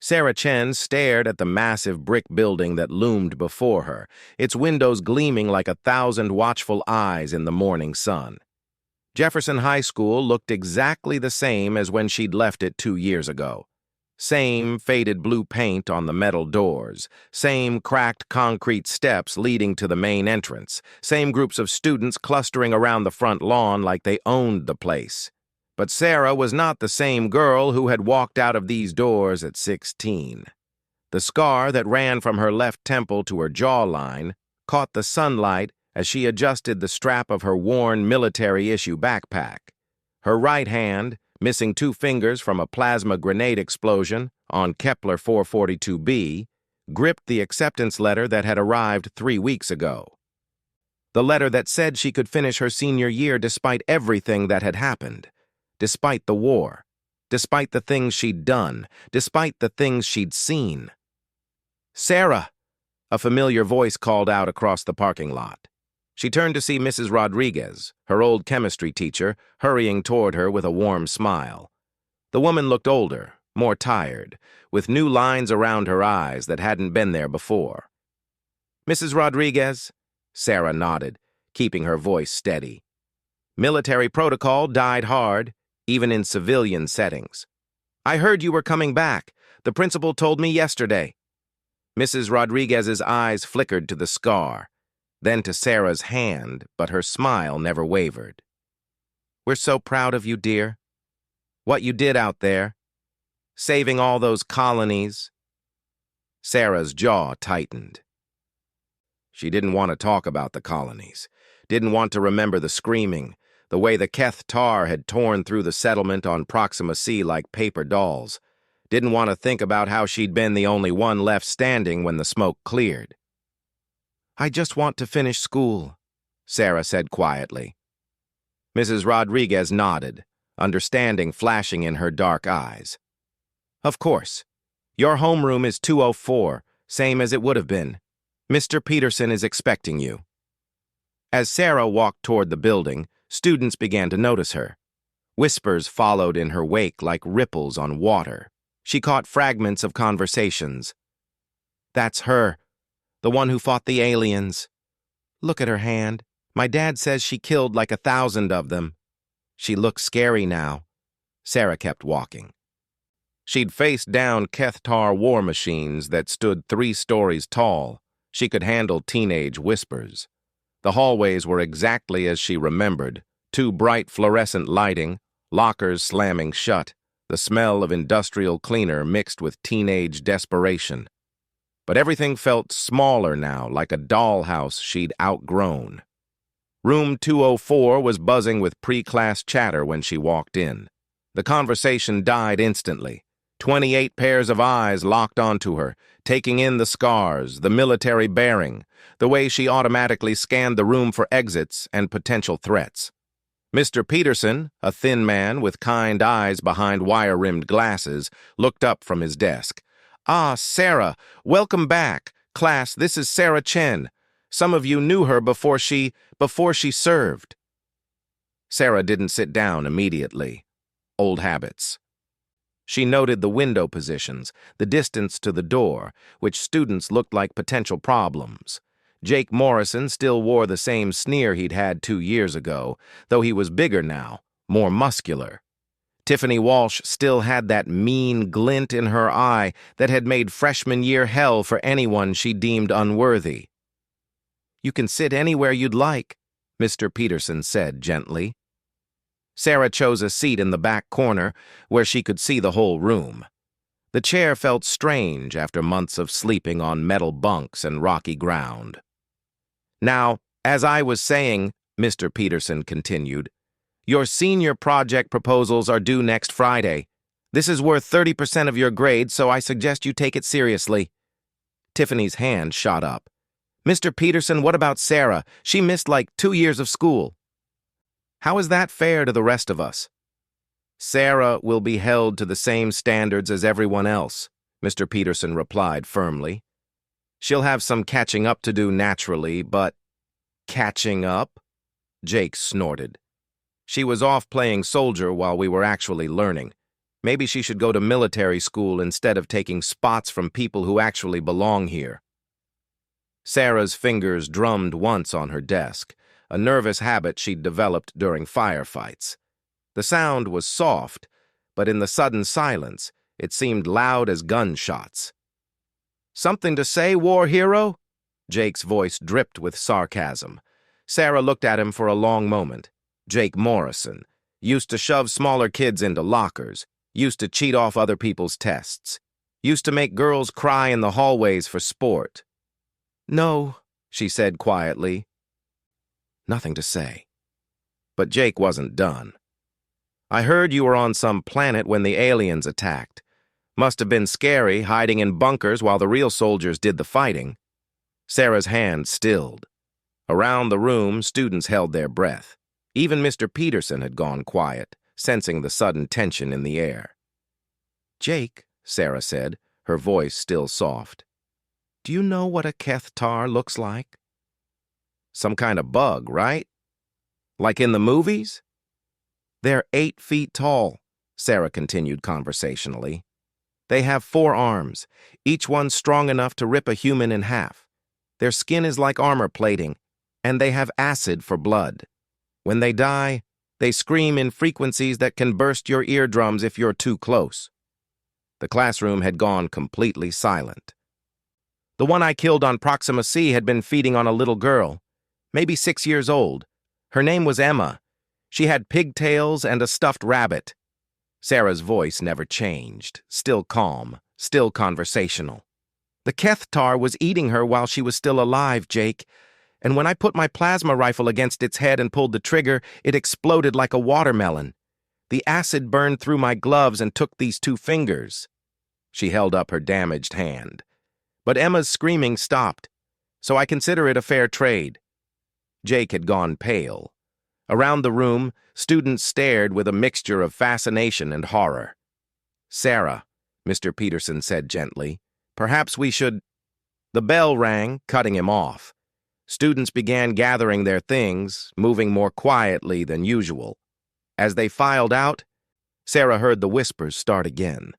Sarah Chen stared at the massive brick building that loomed before her, its windows gleaming like 1,000 watchful eyes in the morning sun. Jefferson High School looked exactly the same as when she'd left it 2 years ago. Same faded blue paint on the metal doors, same cracked concrete steps leading to the main entrance, same groups of students clustering around the front lawn like they owned the place. But Sarah was not the same girl who had walked out of these doors at 16. The scar that ran from her left temple to her jawline caught the sunlight as she adjusted the strap of her worn military-issue backpack. Her right hand, missing 2 fingers from a plasma grenade explosion on Kepler 442b, gripped the acceptance letter that had arrived 3 weeks ago. The letter that said she could finish her senior year despite everything that had happened. Despite the war, despite the things she'd done, despite the things she'd seen. "Sarah!" a familiar voice called out across the parking lot. She turned to see Mrs. Rodriguez, her old chemistry teacher, hurrying toward her with a warm smile. The woman looked older, more tired, with new lines around her eyes that hadn't been there before. "Mrs. Rodriguez?" Sarah nodded, keeping her voice steady. "Military protocol died hard, even in civilian settings. I heard you were coming back. The principal told me yesterday." Mrs. Rodriguez's eyes flickered to the scar, then to Sarah's hand, but her smile never wavered. "We're so proud of you, dear. What you did out there, saving all those colonies." Sarah's jaw tightened. She didn't want to talk about the colonies, didn't want to remember the screaming, the way the Keth tar had torn through the settlement on Proxima C like paper dolls. Didn't want to think about how she'd been the only one left standing when the smoke cleared. "I just want to finish school," Sarah said quietly. Mrs. Rodriguez nodded, understanding flashing in her dark eyes. "Of course. Your homeroom is 204, same as it would have been. Mr. Peterson is expecting you." As Sarah walked toward the building, students began to notice her. Whispers followed in her wake like ripples on water. She caught fragments of conversations. "That's her, the one who fought the aliens. Look at her hand. My dad says she killed like 1,000 of them. She looks scary now." Sarah kept walking. She'd faced down Keth tar war machines that stood 3 stories tall. She could handle teenage whispers. The hallways were exactly as she remembered, 2 bright fluorescent lighting, lockers slamming shut, the smell of industrial cleaner mixed with teenage desperation. But everything felt smaller now, like a dollhouse she'd outgrown. Room 204 was buzzing with pre-class chatter when she walked in. The conversation died instantly. 28 pairs of eyes locked onto her, taking in the scars, the military bearing, the way she automatically scanned the room for exits and potential threats. Mr. Peterson, a thin man with kind eyes behind wire-rimmed glasses, looked up from his desk. "Ah, Sarah, welcome back. Class, this is Sarah Chen. Some of you knew her before she served." Sarah didn't sit down immediately. Old habits. She noted the window positions, the distance to the door, which students looked like potential problems. Jake Morrison still wore the same sneer he'd had 2 years ago, though he was bigger now, more muscular. Tiffany Walsh still had that mean glint in her eye that had made freshman year hell for anyone she deemed unworthy. "You can sit anywhere you'd like," Mr. Peterson said gently. Sarah chose a seat in the back corner where she could see the whole room. The chair felt strange after months of sleeping on metal bunks and rocky ground. "Now, as I was saying," Mr. Peterson continued, "your senior project proposals are due next Friday. This is worth 30% of your grade, so I suggest you take it seriously." Tiffany's hand shot up. "Mr. Peterson, what about Sarah? She missed like 2 years of school." "How is that fair to the rest of us?" "Sarah will be held to the same standards as everyone else," Mr. Peterson replied firmly. "She'll have some catching up to do naturally, but—" "Catching up?" Jake snorted. "She was off playing soldier while we were actually learning. Maybe she should go to military school instead of taking spots from people who actually belong here. Sarah's fingers drummed once on her desk, a nervous habit she'd developed during firefights. The sound was soft, but in the sudden silence, it seemed loud as gunshots. "Something to say, war hero?" Jake's voice dripped with sarcasm. Sarah looked at him for a long moment. Jake Morrison, used to shove smaller kids into lockers, used to cheat off other people's tests, used to make girls cry in the hallways for sport. "No," she said quietly. Nothing to say. But Jake wasn't done. "I heard you were on some planet when the aliens attacked. Must have been scary, hiding in bunkers while the real soldiers did the fighting." Sarah's hand stilled. Around the room, students held their breath. Even Mr. Peterson had gone quiet, sensing the sudden tension in the air. "Jake," Sarah said, her voice still soft, "do you know what a Kethtar looks like?" "Some kind of bug, right? Like in the movies?" "They're 8 feet tall," Sarah continued conversationally. "They have 4 arms, each one strong enough to rip a human in half. Their skin is like armor plating, and they have acid for blood. When they die, they scream in frequencies that can burst your eardrums if you're too close." The classroom had gone completely silent. "The one I killed on Proxima C had been feeding on a little girl, maybe 6 years old. Her name was Emma. She had pigtails and a stuffed rabbit." Sarah's voice never changed, still calm, still conversational. "The Kethtar was eating her while she was still alive, Jake, and when I put my plasma rifle against its head and pulled the trigger, it exploded like a watermelon. The acid burned through my gloves and took these 2 fingers." She held up her damaged hand. "But Emma's screaming stopped, so I consider it a fair trade." Jake had gone pale. Around the room, students stared with a mixture of fascination and horror. "Sarah," Mr. Peterson said gently, "perhaps we should—" The bell rang, cutting him off. Students began gathering their things, moving more quietly than usual. As they filed out, Sarah heard the whispers start again.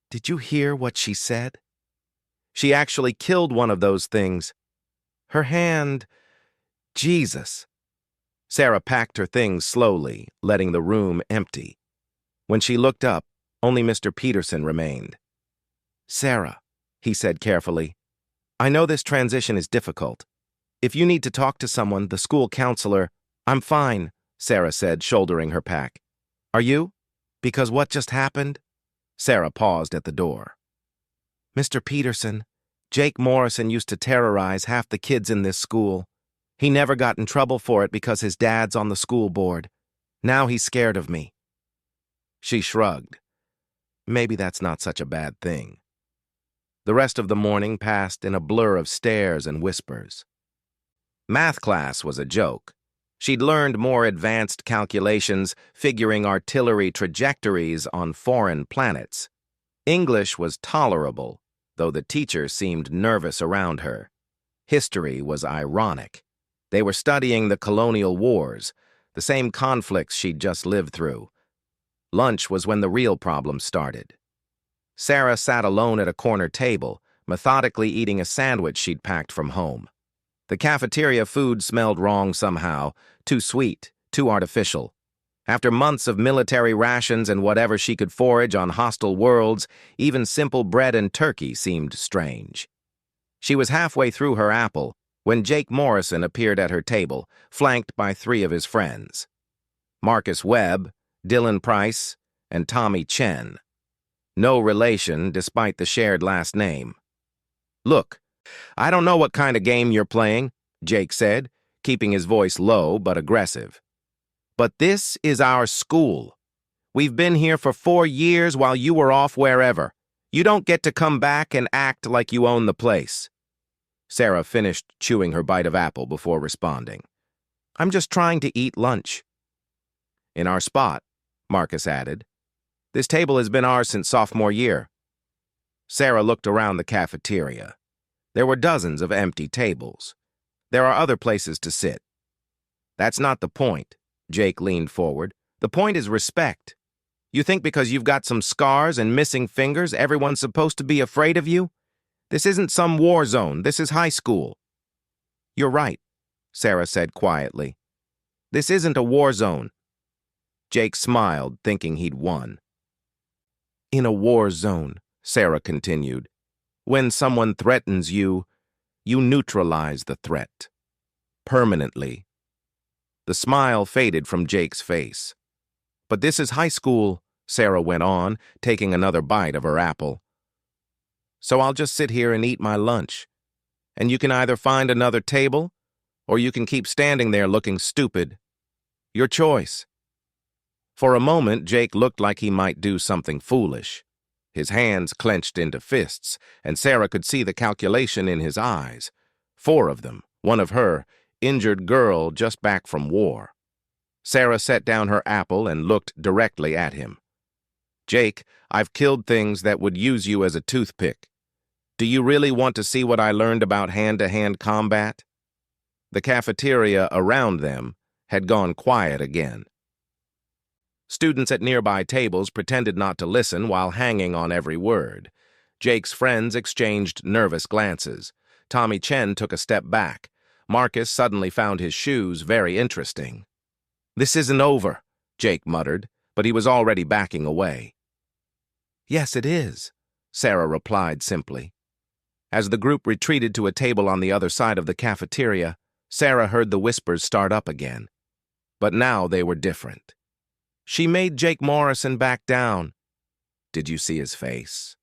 "Did you hear what she said? She actually killed one of those things. Her hand... Jesus." Sarah packed her things slowly, letting the room empty. When she looked up, only Mr. Peterson remained. "Sarah," he said carefully, "I know this transition is difficult. If you need to talk to someone, the school counselor—" "I'm fine," Sarah said, shouldering her pack. "Are you? Because what just happened?" Sarah paused at the door. "Mr. Peterson, Jake Morrison used to terrorize half the kids in this school. He never got in trouble for it because his dad's on the school board. Now he's scared of me." She shrugged. Maybe that's not such a bad thing. The rest of the morning passed in a blur of stares and whispers. Math class was a joke. She'd learned more advanced calculations, figuring artillery trajectories on foreign planets. English was tolerable, though the teacher seemed nervous around her. History was ironic. They were studying the colonial wars, the same conflicts she'd just lived through. Lunch was when the real problems started. Sarah sat alone at a corner table, methodically eating a sandwich she'd packed from home. The cafeteria food smelled wrong somehow, too sweet, too artificial. After months of military rations and whatever she could forage on hostile worlds, even simple bread and turkey seemed strange. She was halfway through her apple when Jake Morrison appeared at her table, flanked by 3 of his friends. Marcus Webb, Dylan Price, and Tommy Chen. No relation, despite the shared last name. "Look, I don't know what kind of game you're playing," Jake said, keeping his voice low but aggressive. "But this is our school. We've been here for 4 years while you were off wherever. You don't get to come back and act like you own the place." Sarah finished chewing her bite of apple before responding. "I'm just trying to eat lunch." "In our spot," Marcus added. "This table has been ours since sophomore year." Sarah looked around the cafeteria. There were dozens of empty tables. There are other places to sit. "That's not the point," Jake leaned forward. "The point is respect. You think because you've got some scars and missing fingers, everyone's supposed to be afraid of you? This isn't some war zone. This is high school. You're right, Sarah said quietly. This isn't a war zone. Jake smiled, thinking he'd won. In a war zone, Sarah continued, when someone threatens you, you neutralize the threat. Permanently. The smile faded from Jake's face. But this is high school, Sarah went on, taking another bite of her apple. So I'll just sit here and eat my lunch. And you can either find another table, or you can keep standing there looking stupid. Your choice. For a moment, Jake looked like he might do something foolish. His hands clenched into fists, and Sarah could see the calculation in his eyes. 4 of them, one of her, injured girl just back from war. Sarah set down her apple and looked directly at him. Jake, I've killed things that would use you as a toothpick. Do you really want to see what I learned about hand-to-hand combat? The cafeteria around them had gone quiet again. Students at nearby tables pretended not to listen while hanging on every word. Jake's friends exchanged nervous glances. Tommy Chen took a step back. Marcus suddenly found his shoes very interesting. This isn't over, Jake muttered, but he was already backing away. Yes, it is, Sarah replied simply. As the group retreated to a table on the other side of the cafeteria, Sarah heard the whispers start up again. But now they were different. She made Jake Morrison back down. Did you see his face?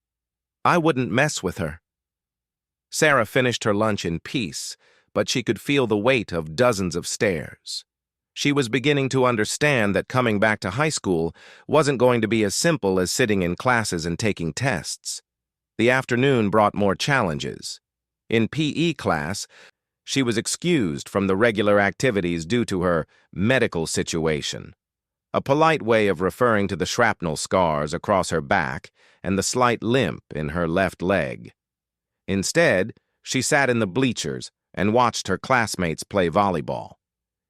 I wouldn't mess with her. Sarah finished her lunch in peace, but she could feel the weight of dozens of stares. She was beginning to understand that coming back to high school wasn't going to be as simple as sitting in classes and taking tests. The afternoon brought more challenges. In PE class, she was excused from the regular activities due to her medical situation, a polite way of referring to the shrapnel scars across her back and the slight limp in her left leg. Instead, she sat in the bleachers and watched her classmates play volleyball.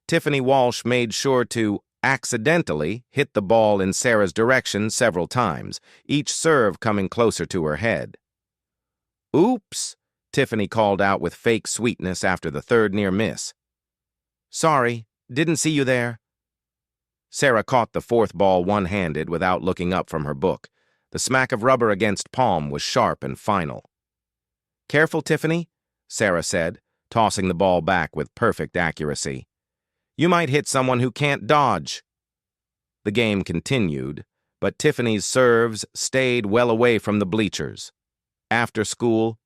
Tiffany Walsh made sure to accidentally hit the ball in Sarah's direction several times, each serve coming closer to her head. Oops, Tiffany called out with fake sweetness after the third near miss. Sorry, didn't see you there. Sarah caught the 4th ball one-handed without looking up from her book. The smack of rubber against palm was sharp and final. Careful, Tiffany, Sarah said, tossing the ball back with perfect accuracy. You might hit someone who can't dodge. The game continued, but Tiffany's serves stayed well away from the bleachers. After school,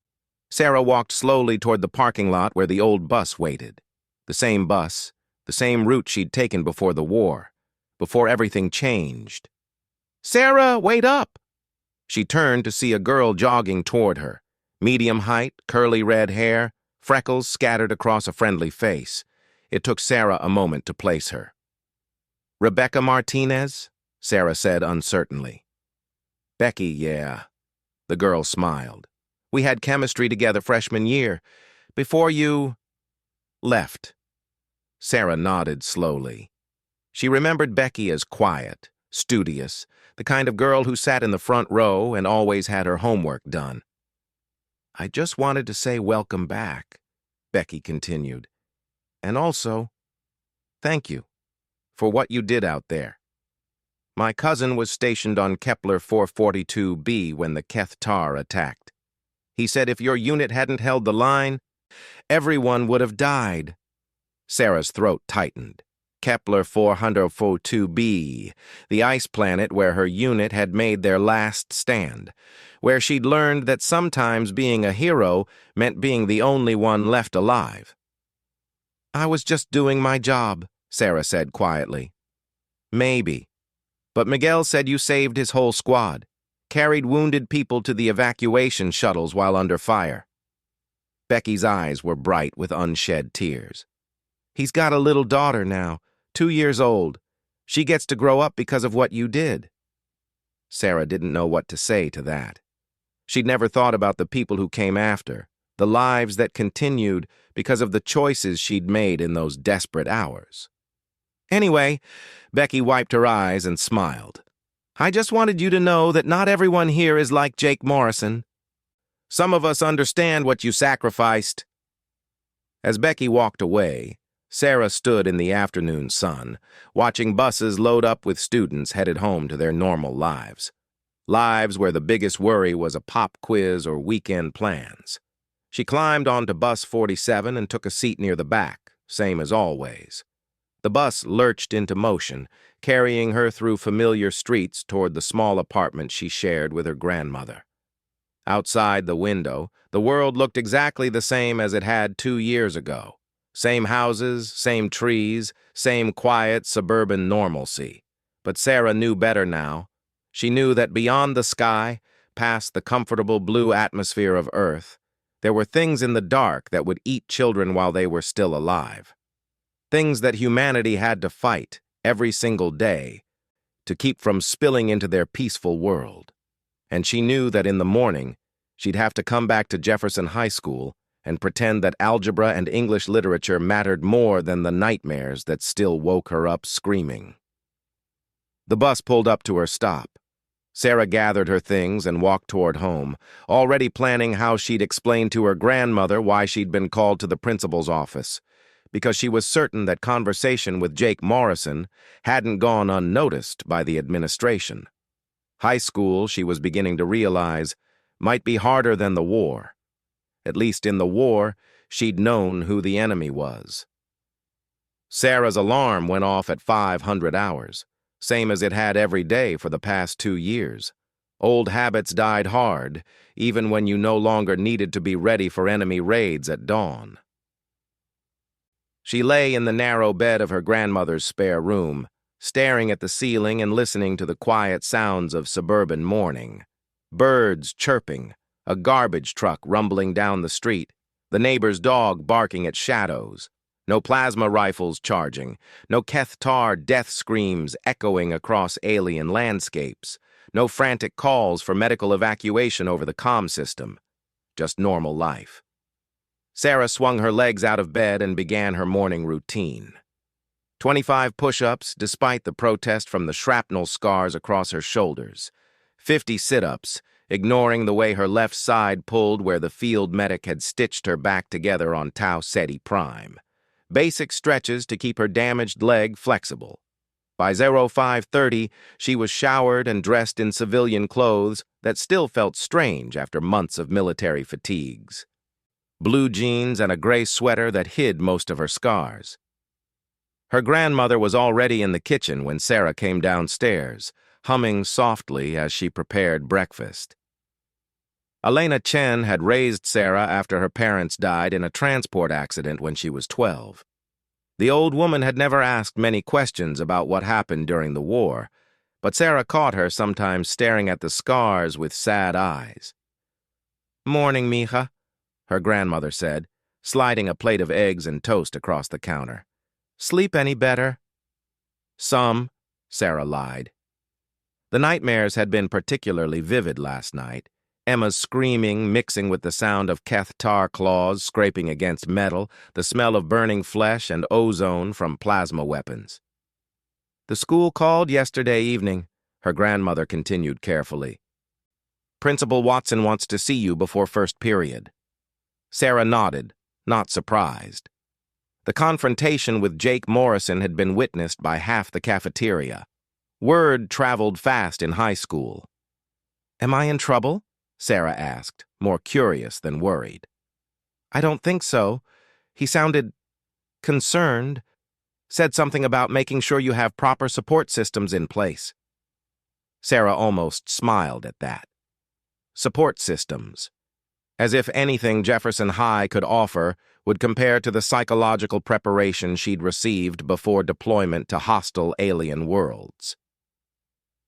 Sarah walked slowly toward the parking lot where the old bus waited. The same bus, the same route she'd taken before the war, before everything changed. Sarah, wait up! She turned to see a girl jogging toward her. Medium height, curly red hair, freckles scattered across a friendly face. It took Sarah a moment to place her. Rebecca Martinez? Sarah said uncertainly. Becky, yeah. The girl smiled. We had chemistry together freshman year, before you left. Sarah nodded slowly. She remembered Becky as quiet, studious, the kind of girl who sat in the front row and always had her homework done. I just wanted to say welcome back, Becky continued. And also, thank you for what you did out there. My cousin was stationed on Kepler 442b when the Keth-Tar attacked. He said if your unit hadn't held the line, everyone would have died. Sarah's throat tightened. Kepler 442b, the ice planet where her unit had made their last stand, where she'd learned that sometimes being a hero meant being the only one left alive. I was just doing my job, Sarah said quietly. Maybe. But Miguel said you saved his whole squad, carried wounded people to the evacuation shuttles while under fire. Becky's eyes were bright with unshed tears. He's got a little daughter now, 2 years old. She gets to grow up because of what you did. Sarah didn't know what to say to that. She'd never thought about the people who came after, the lives that continued because of the choices she'd made in those desperate hours. Anyway, Becky wiped her eyes and smiled. I just wanted you to know that not everyone here is like Jake Morrison. Some of us understand what you sacrificed." As Becky walked away, Sarah stood in the afternoon sun, watching buses load up with students headed home to their normal lives. Lives where the biggest worry was a pop quiz or weekend plans. She climbed onto bus 47 and took a seat near the back, same as always. The bus lurched into motion, carrying her through familiar streets toward the small apartment she shared with her grandmother. Outside the window, the world looked exactly the same as it had 2 years ago. Same houses, same trees, same quiet suburban normalcy. But Sarah knew better now. She knew that beyond the sky, past the comfortable blue atmosphere of Earth, there were things in the dark that would eat children while they were still alive. Things that humanity had to fight every single day to keep from spilling into their peaceful world. And she knew that in the morning, she'd have to come back to Jefferson High School and pretend that algebra and English literature mattered more than the nightmares that still woke her up screaming. The bus pulled up to her stop. Sarah gathered her things and walked toward home, already planning how she'd explain to her grandmother why she'd been called to the principal's office, because she was certain that conversation with Jake Morrison hadn't gone unnoticed by the administration. High school, she was beginning to realize, might be harder than the war. At least in the war, she'd known who the enemy was. Sarah's alarm went off at 500 hours, same as it had every day for the past 2 years. Old habits died hard, even when you no longer needed to be ready for enemy raids at dawn. She lay in the narrow bed of her grandmother's spare room, staring at the ceiling and listening to the quiet sounds of suburban morning. Birds chirping, a garbage truck rumbling down the street, the neighbor's dog barking at shadows. No plasma rifles charging, no Kethtar death screams echoing across alien landscapes, no frantic calls for medical evacuation over the comm system. Just normal life. Sarah swung her legs out of bed and began her morning routine. 25 push-ups, despite the protest from the shrapnel scars across her shoulders. 50 sit-ups, ignoring the way her left side pulled where the field medic had stitched her back together on Tau Ceti Prime. Basic stretches to keep her damaged leg flexible. By 05:30, she was showered and dressed in civilian clothes that still felt strange after months of military fatigues. Blue jeans and a gray sweater that hid most of her scars. Her grandmother was already in the kitchen when Sarah came downstairs, humming softly as she prepared breakfast. Elena Chen had raised Sarah after her parents died in a transport accident when she was 12. The old woman had never asked many questions about what happened during the war, but Sarah caught her sometimes staring at the scars with sad eyes. "Morning, mija," her grandmother said, sliding a plate of eggs and toast across the counter. "Sleep any better?" "Some," Sarah lied. The nightmares had been particularly vivid last night. Emma's screaming, mixing with the sound of Kethtar claws scraping against metal, the smell of burning flesh and ozone from plasma weapons. "The school called yesterday evening," her grandmother continued carefully. "Principal Watson wants to see you before first period." Sarah nodded, not surprised. The confrontation with Jake Morrison had been witnessed by half the cafeteria. Word traveled fast in high school. "Am I in trouble?" Sarah asked, more curious than worried. "I don't think so. He sounded concerned, said something about making sure you have proper support systems in place." Sarah almost smiled at that. Support systems. As if anything Jefferson High could offer would compare to the psychological preparation she'd received before deployment to hostile alien worlds.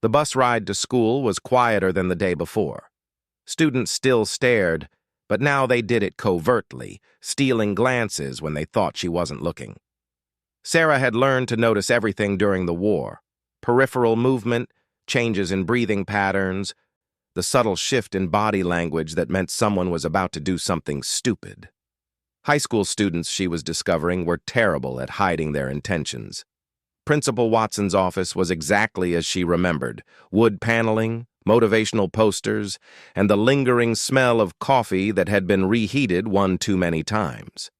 The bus ride to school was quieter than the day before. Students still stared, but now they did it covertly, stealing glances when they thought she wasn't looking. Sarah had learned to notice everything during the war: peripheral movement, changes in breathing patterns, the subtle shift in body language that meant someone was about to do something stupid. High school students, she was discovering, were terrible at hiding their intentions. Principal Watson's office was exactly as she remembered: wood paneling, motivational posters, and the lingering smell of coffee that had been reheated one too many times.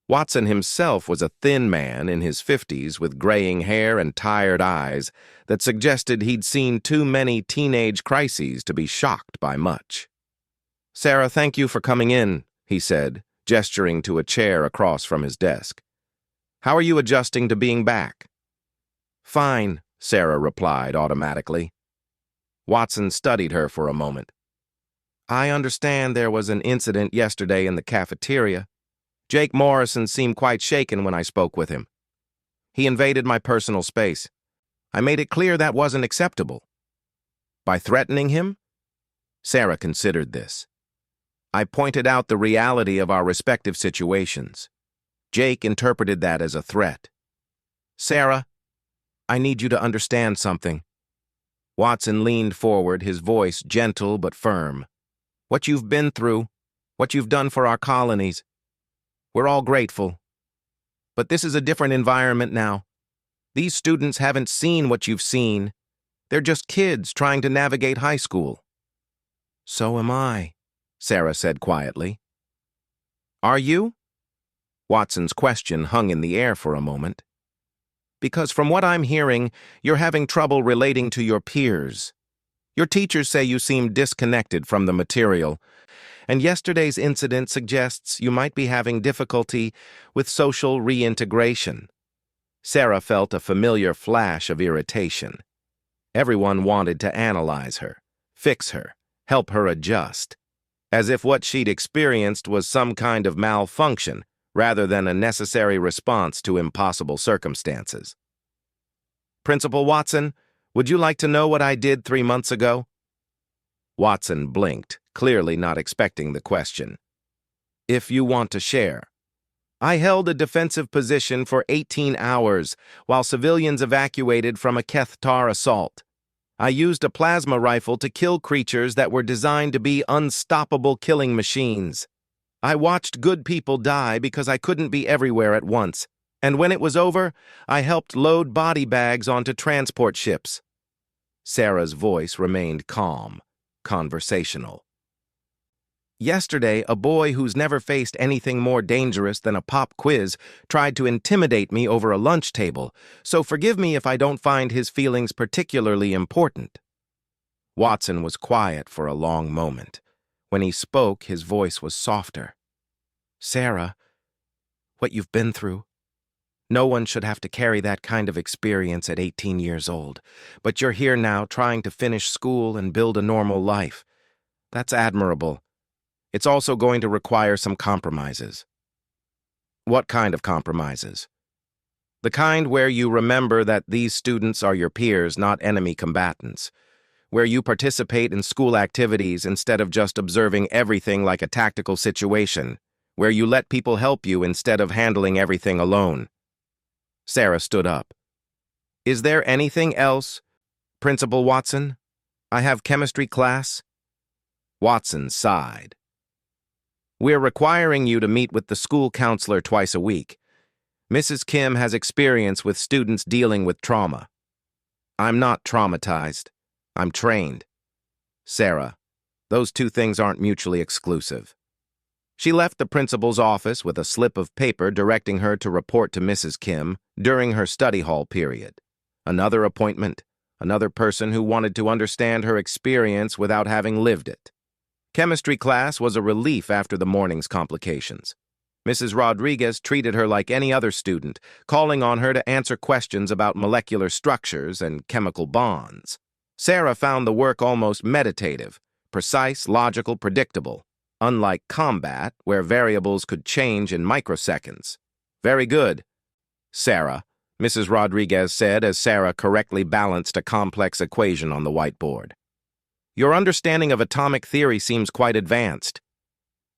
Watson himself was a thin man in his 50s with graying hair and tired eyes that suggested he'd seen too many teenage crises to be shocked by much. "Sarah, thank you for coming in," he said, gesturing to a chair across from his desk. "How are you adjusting to being back?" "Fine," Sarah replied automatically. Watson studied her for a moment. "I understand there was an incident yesterday in the cafeteria. Jake Morrison seemed quite shaken when I spoke with him. He invaded my personal space. I made it clear that wasn't acceptable." "By threatening him?" Sarah considered this. "I pointed out the reality of our respective situations. Jake interpreted that as a threat." "Sarah, I need you to understand something." Watson leaned forward, his voice gentle but firm. "What you've been through, what you've done for our colonies, we're all grateful. But this is a different environment now. These students haven't seen what you've seen. They're just kids trying to navigate high school." "So am I," Sarah said quietly. "Are you?" Watson's question hung in the air for a moment. "Because from what I'm hearing, you're having trouble relating to your peers. Your teachers say you seem disconnected from the material, and yesterday's incident suggests you might be having difficulty with social reintegration." Sarah felt a familiar flash of irritation. Everyone wanted to analyze her, fix her, help her adjust, as if what she'd experienced was some kind of malfunction rather than a necessary response to impossible circumstances. "Principal Watson, would you like to know what I did 3 months ago?" Watson blinked, clearly not expecting the question. "If you want to share." "I held a defensive position for 18 hours while civilians evacuated from a Kethtar assault. I used a plasma rifle to kill creatures that were designed to be unstoppable killing machines. I watched good people die because I couldn't be everywhere at once, and when it was over, I helped load body bags onto transport ships." Sarah's voice remained calm, conversational. "Yesterday, a boy who's never faced anything more dangerous than a pop quiz tried to intimidate me over a lunch table, so forgive me if I don't find his feelings particularly important." Watson was quiet for a long moment. When he spoke, his voice was softer. "Sarah, what you've been through, no one should have to carry that kind of experience at 18 years old, but you're here now trying to finish school and build a normal life. That's admirable. It's also going to require some compromises." "What kind of compromises?" "The kind where you remember that these students are your peers, not enemy combatants. Where you participate in school activities instead of just observing everything like a tactical situation. Where you let people help you instead of handling everything alone." Sarah stood up. "Is there anything else, Principal Watson? I have chemistry class." Watson sighed. "We're requiring you to meet with the school counselor twice a week. Mrs. Kim has experience with students dealing with trauma." "I'm not traumatized. I'm trained." "Sarah, those two things aren't mutually exclusive." She left the principal's office with a slip of paper directing her to report to Mrs. Kim during her study hall period. Another appointment, another person who wanted to understand her experience without having lived it. Chemistry class was a relief after the morning's complications. Mrs. Rodriguez treated her like any other student, calling on her to answer questions about molecular structures and chemical bonds. Sarah found the work almost meditative, precise, logical, predictable, unlike combat, where variables could change in microseconds. "Very good, Sarah," Mrs. Rodriguez said as Sarah correctly balanced a complex equation on the whiteboard. "Your understanding of atomic theory seems quite advanced."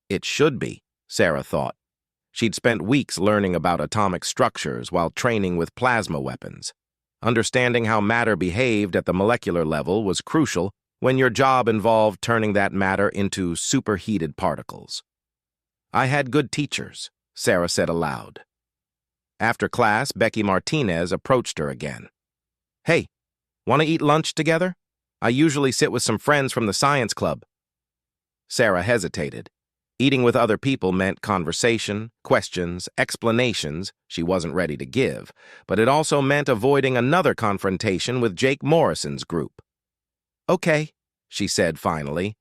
It should be, Sarah thought. She'd spent weeks learning about atomic structures while training with plasma weapons. Understanding how matter behaved at the molecular level was crucial when your job involved turning that matter into superheated particles. "I had good teachers," Sarah said aloud. After class, Becky Martinez approached her again. "Hey, want to eat lunch together? I usually sit with some friends from the science club." Sarah hesitated. Eating with other people meant conversation, questions, explanations she wasn't ready to give, but it also meant avoiding another confrontation with Jake Morrison's group. "Okay," she said finally.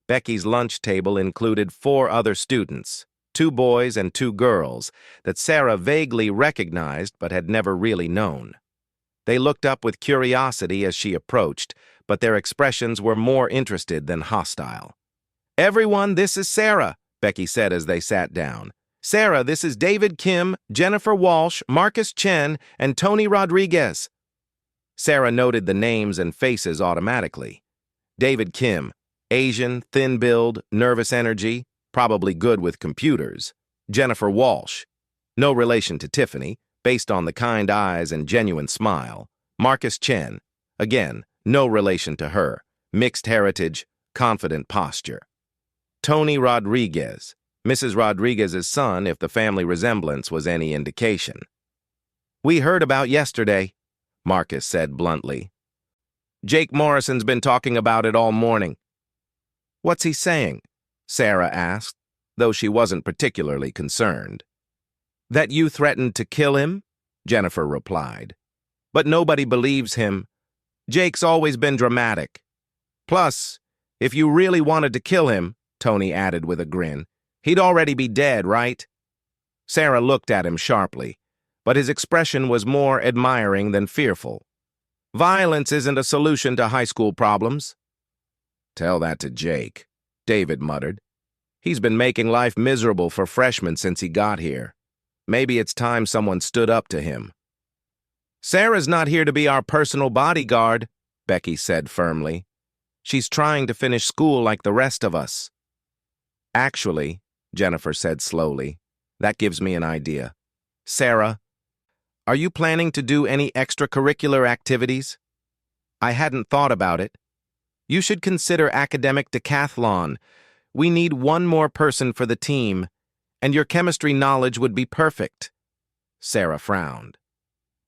Becky's lunch table included 4 other students, 2 boys and 2 girls, that Sarah vaguely recognized but had never really known. They looked up with curiosity as she approached, but their expressions were more interested than hostile. "Everyone, this is Sarah," Becky said as they sat down. "Sarah, this is David Kim, Jennifer Walsh, Marcus Chen, and Tony Rodriguez." Sarah noted the names and faces automatically. David Kim, Asian, thin build, nervous energy, probably good with computers. Jennifer Walsh, no relation to Tiffany, based on the kind eyes and genuine smile. Marcus Chen, again, no relation to her, mixed heritage, confident posture. Tony Rodriguez, Mrs. Rodriguez's son if the family resemblance was any indication. "We heard about yesterday," Marcus said bluntly. "Jake Morrison's been talking about it all morning." "What's he saying?" Sarah asked, though she wasn't particularly concerned. "That you threatened to kill him," Jennifer replied. "But nobody believes him. Jake's always been dramatic. Plus, if you really wanted to kill him," Tony added with a grin, "he'd already be dead, right?" Sarah looked at him sharply, but his expression was more admiring than fearful. "Violence isn't a solution to high school problems." "Tell that to Jake," David muttered. "He's been making life miserable for freshmen since he got here. Maybe it's time someone stood up to him." "Sarah's not here to be our personal bodyguard," Becky said firmly. "She's trying to finish school like the rest of us." "Actually," Jennifer said slowly, "that gives me an idea. Sarah, are you planning to do any extracurricular activities?" "I hadn't thought about it. You should consider academic decathlon. We need one more person for the team, and your chemistry knowledge would be perfect." Sarah frowned.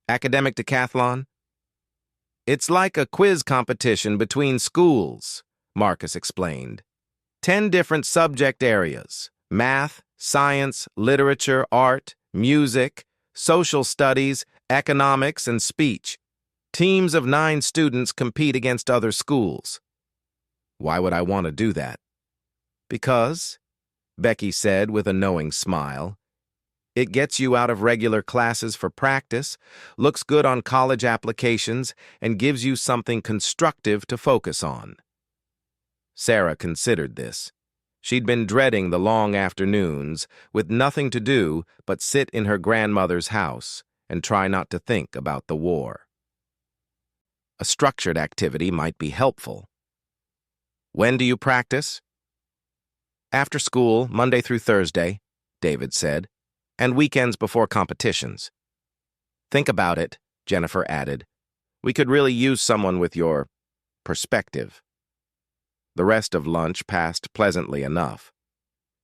"Academic decathlon?" "It's like a quiz competition between schools," Marcus explained. 10 different subject areas: math, science, literature, art, music, social studies, economics, and speech. Teams of 9 students compete against other schools. "Why would I want to do that?" "Because," Becky said with a knowing smile, "it gets you out of regular classes for practice, looks good on college applications, and gives you something constructive to focus on." Sarah considered this. She'd been dreading the long afternoons, with nothing to do but sit in her grandmother's house and try not to think about the war. A structured activity might be helpful. "When do you practice?" "After school, Monday through Thursday," David said, "and weekends before competitions." "Think about it," Jennifer added. "We could really use someone with your perspective." The rest of lunch passed pleasantly enough.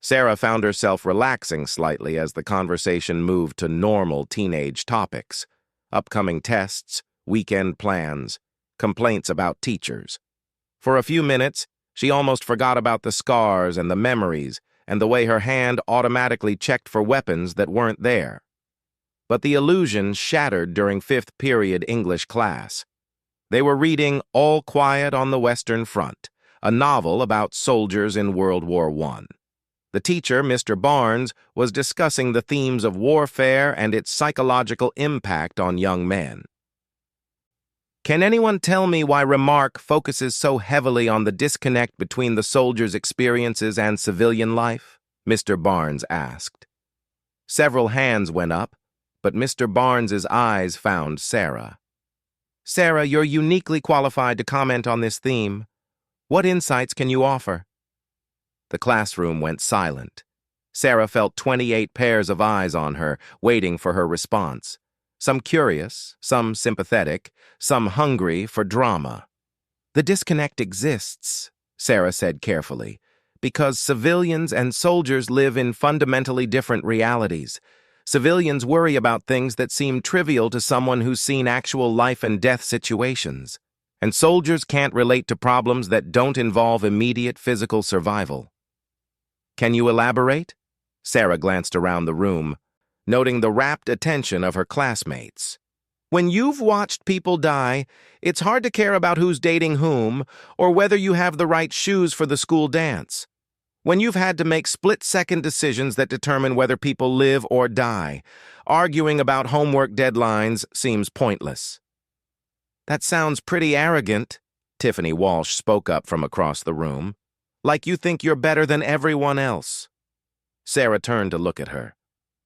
Sarah found herself relaxing slightly as the conversation moved to normal teenage topics: upcoming tests, weekend plans, complaints about teachers. For a few minutes, she almost forgot about the scars and the memories and the way her hand automatically checked for weapons that weren't there. But the illusion shattered during 5th period English class. They were reading All Quiet on the Western Front, a novel about soldiers in World War I. The teacher, Mr. Barnes, was discussing the themes of warfare and its psychological impact on young men. "Can anyone tell me why Remark focuses so heavily on the disconnect between the soldiers' experiences and civilian life?" Mr. Barnes asked. Several hands went up, but Mr. Barnes's eyes found Sarah. "Sarah, you're uniquely qualified to comment on this theme. What insights can you offer?" The classroom went silent. Sarah felt 28 pairs of eyes on her, waiting for her response. Some curious, some sympathetic, some hungry for drama. "The disconnect exists," Sarah said carefully, "because civilians and soldiers live in fundamentally different realities. Civilians worry about things that seem trivial to someone who's seen actual life and death situations. And soldiers can't relate to problems that don't involve immediate physical survival. Can you elaborate? Sarah glanced around the room, noting the rapt attention of her classmates. When you've watched people die, it's hard to care about who's dating whom or whether you have the right shoes for the school dance. When you've had to make split-second decisions that determine whether people live or die, arguing about homework deadlines seems pointless. That sounds pretty arrogant, Tiffany Walsh spoke up from across the room. Like you think you're better than everyone else. Sarah turned to look at her.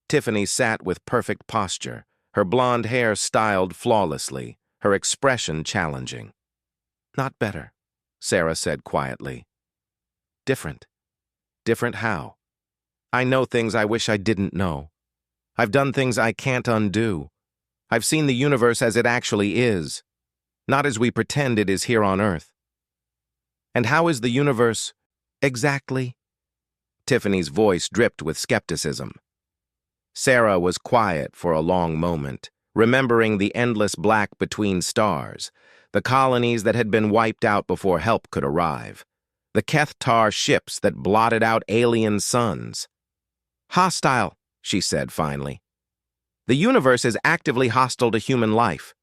Tiffany sat with perfect posture, her blonde hair styled flawlessly, her expression challenging. Not better, Sarah said quietly. Different. Different how? I know things I wish I didn't know. I've done things I can't undo. I've seen the universe as it actually is, not as we pretend it is here on Earth. And how is the universe exactly? Tiffany's voice dripped with skepticism. Sarah was quiet for a long moment, remembering the endless black between stars, the colonies that had been wiped out before help could arrive, the Kethtar ships that blotted out alien suns. Hostile, she said finally. The universe is actively hostile to human life.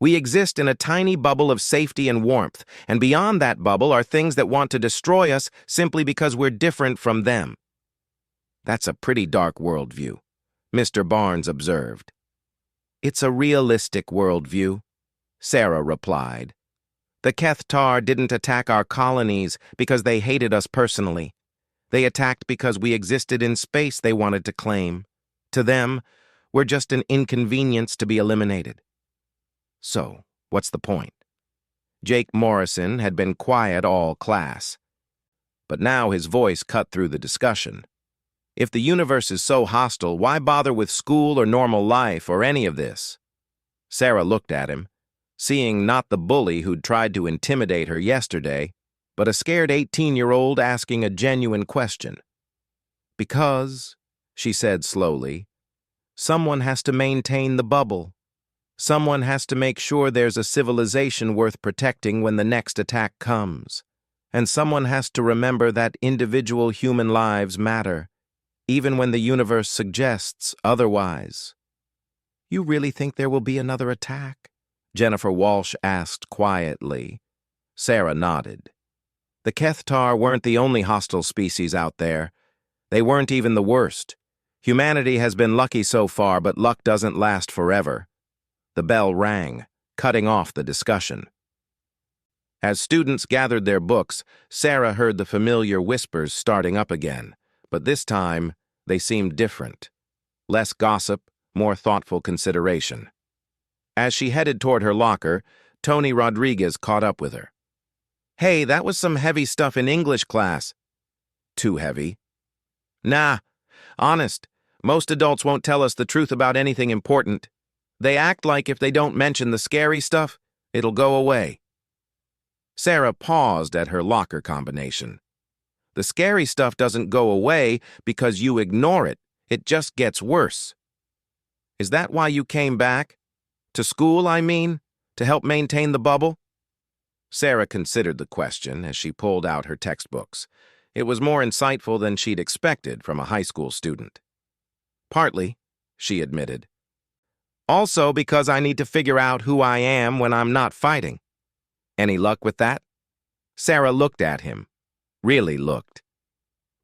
We exist in a tiny bubble of safety and warmth, and beyond that bubble are things that want to destroy us simply because we're different from them. That's a pretty dark worldview, Mr. Barnes observed. It's a realistic worldview, Sarah replied. The Kethtar didn't attack our colonies because they hated us personally. They attacked because we existed in space they wanted to claim. To them, we're just an inconvenience to be eliminated. So, what's the point? Jake Morrison had been quiet all class, but now his voice cut through the discussion. If the universe is so hostile, why bother with school or normal life or any of this? Sarah looked at him, seeing not the bully who'd tried to intimidate her yesterday, but a scared 18-year-old asking a genuine question. Because, she said slowly, someone has to maintain the bubble. Someone has to make sure there's a civilization worth protecting when the next attack comes. And someone has to remember that individual human lives matter, even when the universe suggests otherwise. You really think there will be another attack? Jennifer Walsh asked quietly. Sarah nodded. The Kethtar weren't the only hostile species out there. They weren't even the worst. Humanity has been lucky so far, but luck doesn't last forever. The bell rang, cutting off the discussion. As students gathered their books, Sarah heard the familiar whispers starting up again, but this time they seemed different. Less gossip, more thoughtful consideration. As she headed toward her locker, Tony Rodriguez caught up with her. Hey, that was some heavy stuff in English class. Too heavy. Nah, honest, most adults won't tell us the truth about anything important. They act like if they don't mention the scary stuff, it'll go away. Sarah paused at her locker combination. The scary stuff doesn't go away because you ignore it. It just gets worse. Is that why you came back? To school, I mean? To help maintain the bubble? Sarah considered the question as she pulled out her textbooks. It was more insightful than she'd expected from a high school student. Partly, she admitted. Also because I need to figure out who I am when I'm not fighting. Any luck with that? Sarah looked at him. Really looked.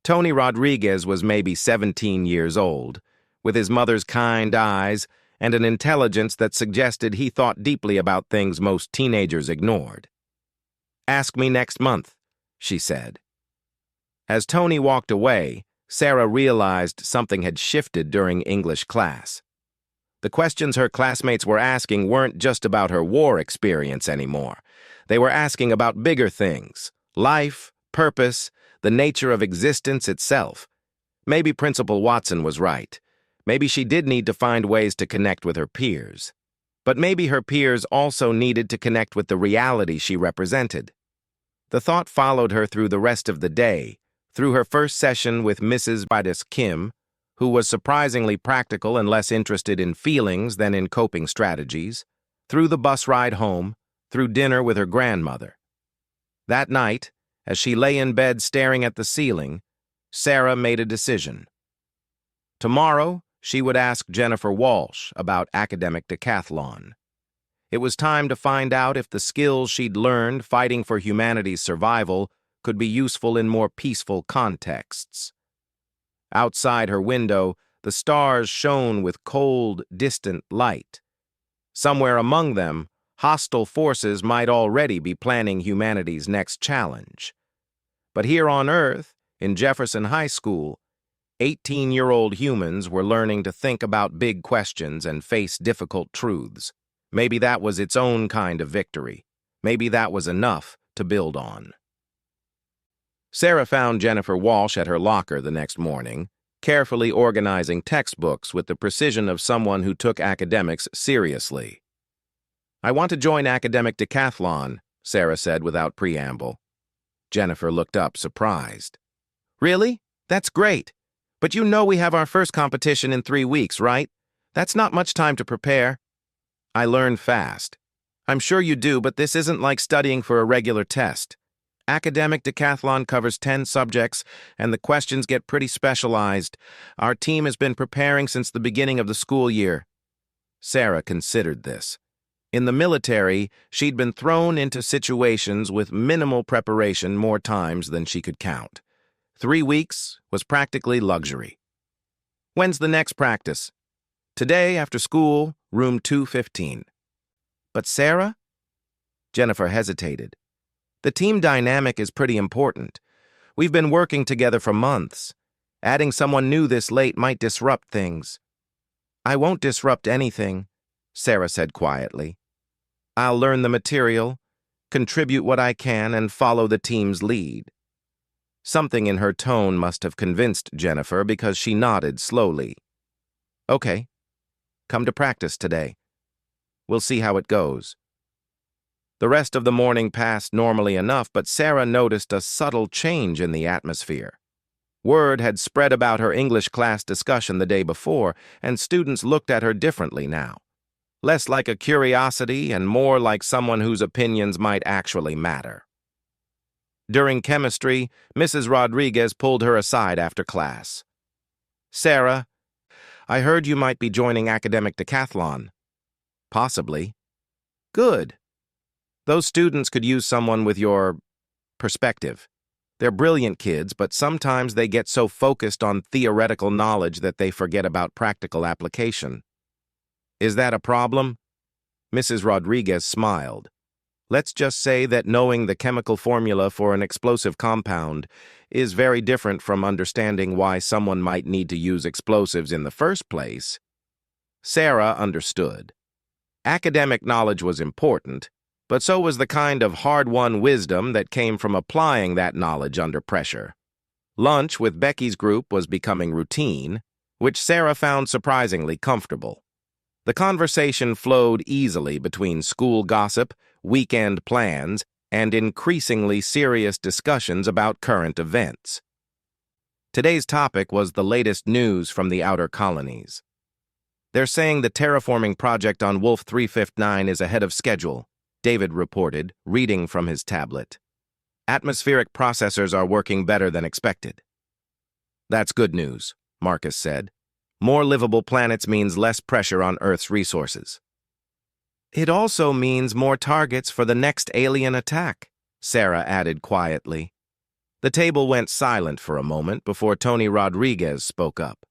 Tony Rodriguez was maybe 17 years old, with his mother's kind eyes and an intelligence that suggested he thought deeply about things most teenagers ignored. Ask me next month, she said. As Tony walked away, Sarah realized something had shifted during English class. The questions her classmates were asking weren't just about her war experience anymore. They were asking about bigger things, life, purpose, the nature of existence itself. Maybe Principal Watson was right. Maybe she did need to find ways to connect with her peers. But maybe her peers also needed to connect with the reality she represented. The thought followed her through the rest of the day, through her first session with Mrs. Vidas Kim, who was surprisingly practical and less interested in feelings than in coping strategies, through the bus ride home, through dinner with her grandmother. That night, as she lay in bed staring at the ceiling, Sarah made a decision. Tomorrow, she would ask Jennifer Walsh about academic decathlon. It was time to find out if the skills she'd learned fighting for humanity's survival could be useful in more peaceful contexts. Outside her window, the stars shone with cold, distant light. Somewhere among them, hostile forces might already be planning humanity's next challenge. But here on Earth, in Jefferson High School, 18-year-old humans were learning to think about big questions and face difficult truths. Maybe that was its own kind of victory. Maybe that was enough to build on. Sarah found Jennifer Walsh at her locker the next morning, carefully organizing textbooks with the precision of someone who took academics seriously. "I want to join academic decathlon," Sarah said without preamble. Jennifer looked up, surprised. "Really? That's great. But you know we have our first competition in 3 weeks, right? That's not much time to prepare." "I learn fast." "I'm sure you do, but this isn't like studying for a regular test. Academic decathlon covers 10 subjects, and the questions get pretty specialized. Our team has been preparing since the beginning of the school year." Sarah considered this. In the military, she'd been thrown into situations with minimal preparation more times than she could count. 3 weeks was practically luxury. "When's the next practice?" "Today, after school, room 215. "But Sarah?" Jennifer hesitated. "The team dynamic is pretty important. We've been working together for months. Adding someone new this late might disrupt things." "I won't disrupt anything," Sarah said quietly. "I'll learn the material, contribute what I can, and follow the team's lead." Something in her tone must have convinced Jennifer because she nodded slowly. "Okay, come to practice today. We'll see how it goes." The rest of the morning passed normally enough, but Sarah noticed a subtle change in the atmosphere. Word had spread about her English class discussion the day before, and students looked at her differently now. Less like a curiosity and more like someone whose opinions might actually matter. During chemistry, Mrs. Rodriguez pulled her aside after class. "Sarah, I heard you might be joining academic decathlon." "Possibly." "Good. Those students could use someone with your perspective. They're brilliant kids, but sometimes they get so focused on theoretical knowledge that they forget about practical application." "Is that a problem?" Mrs. Rodriguez smiled. "Let's just say that knowing the chemical formula for an explosive compound is very different from understanding why someone might need to use explosives in the first place." Sarah understood. Academic knowledge was important, but so was the kind of hard-won wisdom that came from applying that knowledge under pressure. Lunch with Becky's group was becoming routine, which Sarah found surprisingly comfortable. The conversation flowed easily between school gossip, weekend plans, and increasingly serious discussions about current events. Today's topic was the latest news from the outer colonies. "They're saying the terraforming project on Wolf 359 is ahead of schedule," David reported, reading from his tablet. "Atmospheric processors are working better than expected." "That's good news," Marcus said. "More livable planets means less pressure on Earth's resources." "It also means more targets for the next alien attack," Sarah added quietly. The table went silent for a moment before Tony Rodriguez spoke up.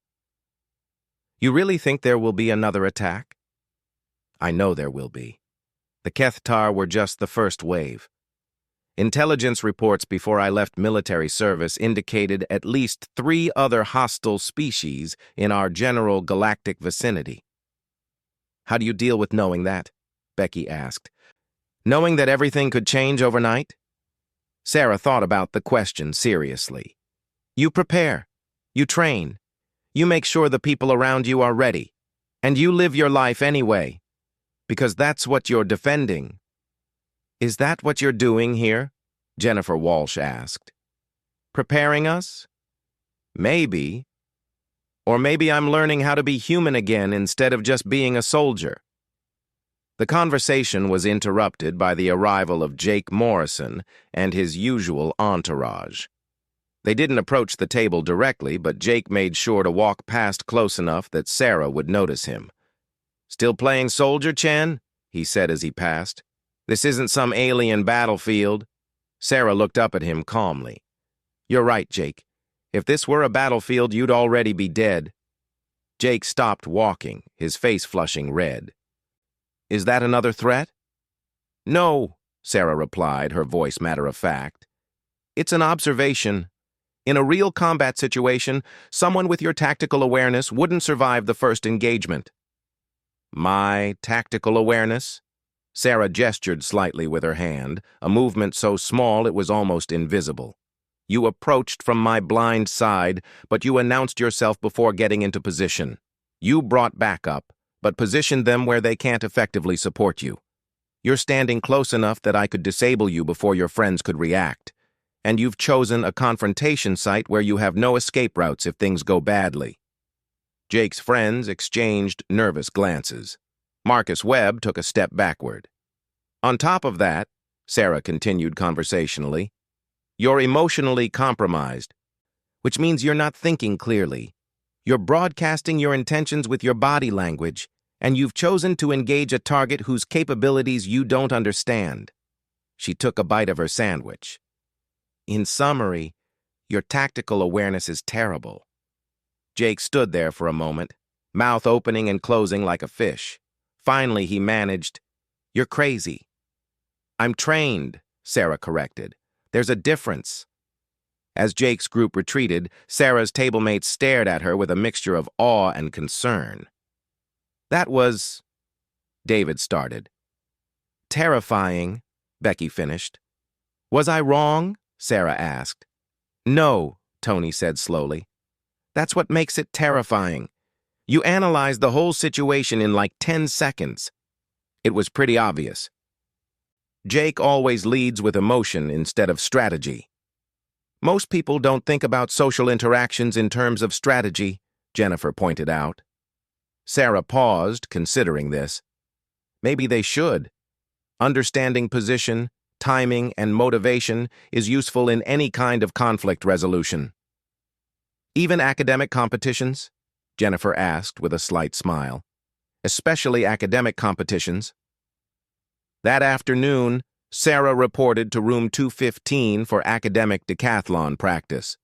"You really think there will be another attack?" "I know there will be. The Kethtar were just the first wave. Intelligence reports before I left military service indicated at least 3 other hostile species in our general galactic vicinity." "How do you deal with knowing that?" Becky asked. "Knowing that everything could change overnight?" Sarah thought about the question seriously. "You prepare. You train. You make sure the people around you are ready. And you live your life anyway. Because that's what you're defending." "Is that what you're doing here?" Jennifer Walsh asked. "Preparing us?" "Maybe." Or maybe I'm learning how to be human again instead of just being a soldier. The conversation was interrupted by the arrival of Jake Morrison and his usual entourage. They didn't approach the table directly, but Jake made sure to walk past close enough that Sarah would notice him. "Still playing soldier, Chen?" he said as he passed. "This isn't some alien battlefield." Sarah looked up at him calmly. "You're right, Jake. If this were a battlefield, you'd already be dead." Jake stopped walking, his face flushing red. "Is that another threat?" "No," Sarah replied, her voice matter-of-fact. "It's an observation. In a real combat situation, someone with your tactical awareness wouldn't survive the first engagement." "My tactical awareness?" Sarah gestured slightly with her hand, a movement so small it was almost invisible. "You approached from my blind side, but you announced yourself before getting into position. You brought backup, but positioned them where they can't effectively support you. You're standing close enough that I could disable you before your friends could react. And you've chosen a confrontation site where you have no escape routes if things go badly." Jake's friends exchanged nervous glances. Marcus Webb took a step backward. "On top of that," Sarah continued conversationally, "you're emotionally compromised, which means you're not thinking clearly. You're broadcasting your intentions with your body language, and you've chosen to engage a target whose capabilities you don't understand." She took a bite of her sandwich. "In summary, your tactical awareness is terrible." Jake stood there for a moment, mouth opening and closing like a fish. Finally, he managed, "You're crazy." "I'm trained," Sarah corrected. "There's a difference." As Jake's group retreated, Sarah's tablemates stared at her with a mixture of awe and concern. "That was—" David started. "Terrifying," Becky finished. "Was I wrong?" Sarah asked. "No," Tony said slowly. "That's what makes it terrifying. You analyzed the whole situation in like 10 seconds. It was pretty obvious. Jake always leads with emotion instead of strategy." "Most people don't think about social interactions in terms of strategy," Jennifer pointed out. Sarah paused, considering this. Maybe they should. Understanding position, timing, and motivation is useful in any kind of conflict resolution. "Even academic competitions?" Jennifer asked with a slight smile. "Especially academic competitions?" That afternoon, Sarah reported to room 215 for academic decathlon practice.